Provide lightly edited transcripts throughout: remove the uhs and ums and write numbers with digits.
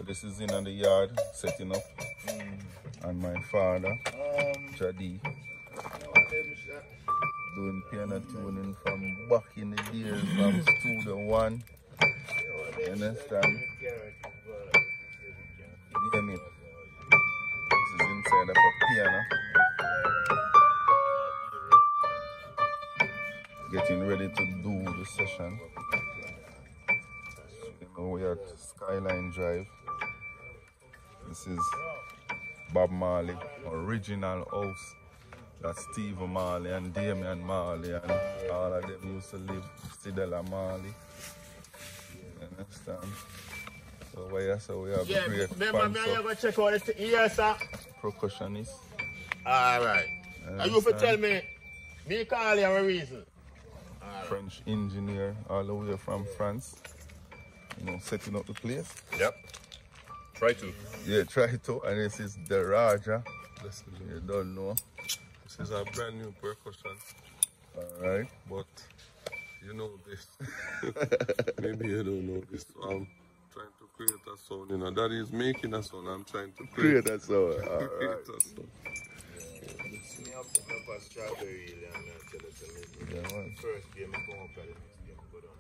So this is in the yard, setting up. And my father, Jah D, doing piano tuning from back in the days, from Studio One. You understand? Hear me? This is inside of a piano. Getting ready to do the session. You know, we're at Skyline Drive. This is Bob Marley original house. That's Steve Marley and Damian Marley and all of them used to live. Stidella Marley. You understand? So we have great remember me, I'm going to check out this here, sir. Percussionist. Alright. And you for tell me call you a reason. French engineer all the way from France. You know, setting up the place. Yep. Try to. Yeah, try to. And this is the Raja. You don't know. This is a brand new percussion. Alright. But you know this. Maybe you don't know this. I'm trying to create a sound. You know, that is making a sound. I'm trying to create a sound. Alright. First game, go on, next game, go down.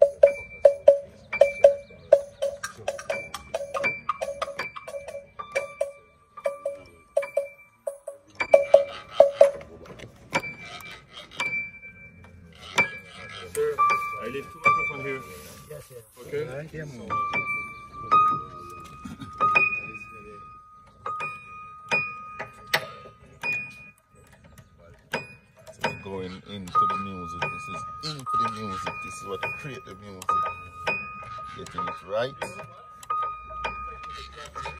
Sir, I leave two microphones here. Yes, yes. Okay? Right, yeah, man. Going into the music. This is into the music. This is what create the music. Getting it right.